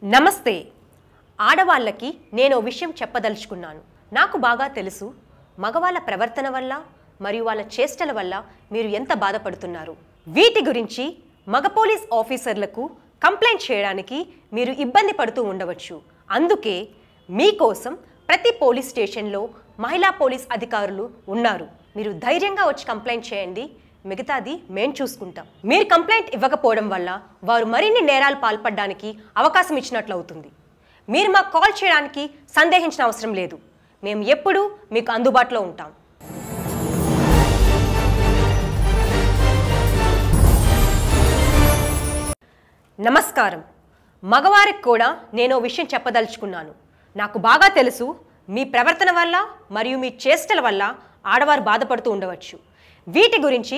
నమస్తే. ఆడవాళ్ళకి నేను ఓ విషయం చెప్పదలుచుకున్నాను. నాకు బాగా తెలుసు మగవాళ్ళ ప్రవర్తన వల్ల మరియు వాళ్ళ చేష్టల వల్ల మీరు ఎంత బాధపడుతున్నారు. వీటి గురించి మగ పోలీస్ ఆఫీసర్లకు కంప్లైంట్ చేయడానికి మీరు ఇబ్బంది పడుతూ ఉండవచ్చు. అందుకే మీకోసం ప్రతి పోలీస్ స్టేషన్లో మహిళా పోలీస్ అధికారులు ఉన్నారు. మీరు ధైర్యంగా వచ్చి కంప్లైంట్ చేయండి, మిగతాది మేం చూసుకుంటాం. మీరు కంప్లైంట్ ఇవ్వకపోవడం వల్ల వారు మరిన్ని నేరాలు పాల్పడడానికి అవకాశం ఇచ్చినట్లు అవుతుంది. మీరు మాకు కాల్ చేయడానికి సందేహించిన అవసరం లేదు. మేము ఎప్పుడూ మీకు అందుబాటులో ఉంటాం. నమస్కారం. మగవారికి కూడా నేను ఓ విషయం చెప్పదలుచుకున్నాను. నాకు బాగా తెలుసు మీ ప్రవర్తన వల్ల మరియు మీ చేష్టల వల్ల ఆడవారు బాధపడుతూ ఉండవచ్చు. వీటి గురించి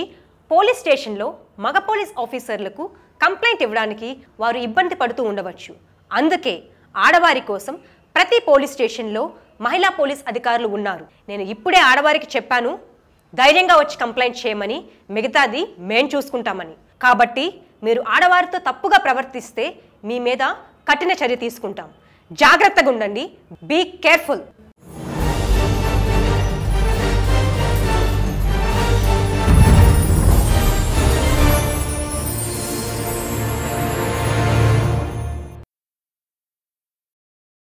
పోలీస్ స్టేషన్లో మగ పోలీస్ ఆఫీసర్లకు కంప్లైంట్ ఇవ్వడానికి వారు ఇబ్బంది పడుతూ ఉండవచ్చు. అందుకే ఆడవారి కోసం ప్రతి పోలీస్ స్టేషన్లో మహిళా పోలీస్ అధికారులు ఉన్నారు. నేను ఇప్పుడే ఆడవారికి చెప్పాను ధైర్యంగా వచ్చి కంప్లైంట్ చేయమని, మిగతాది మేం చూసుకుంటామని. కాబట్టి మీరు ఆడవారితో తప్పుగా ప్రవర్తిస్తే మీ మీద కఠిన చర్య తీసుకుంటాం. జాగ్రత్తగా ఉండండి. Be careful.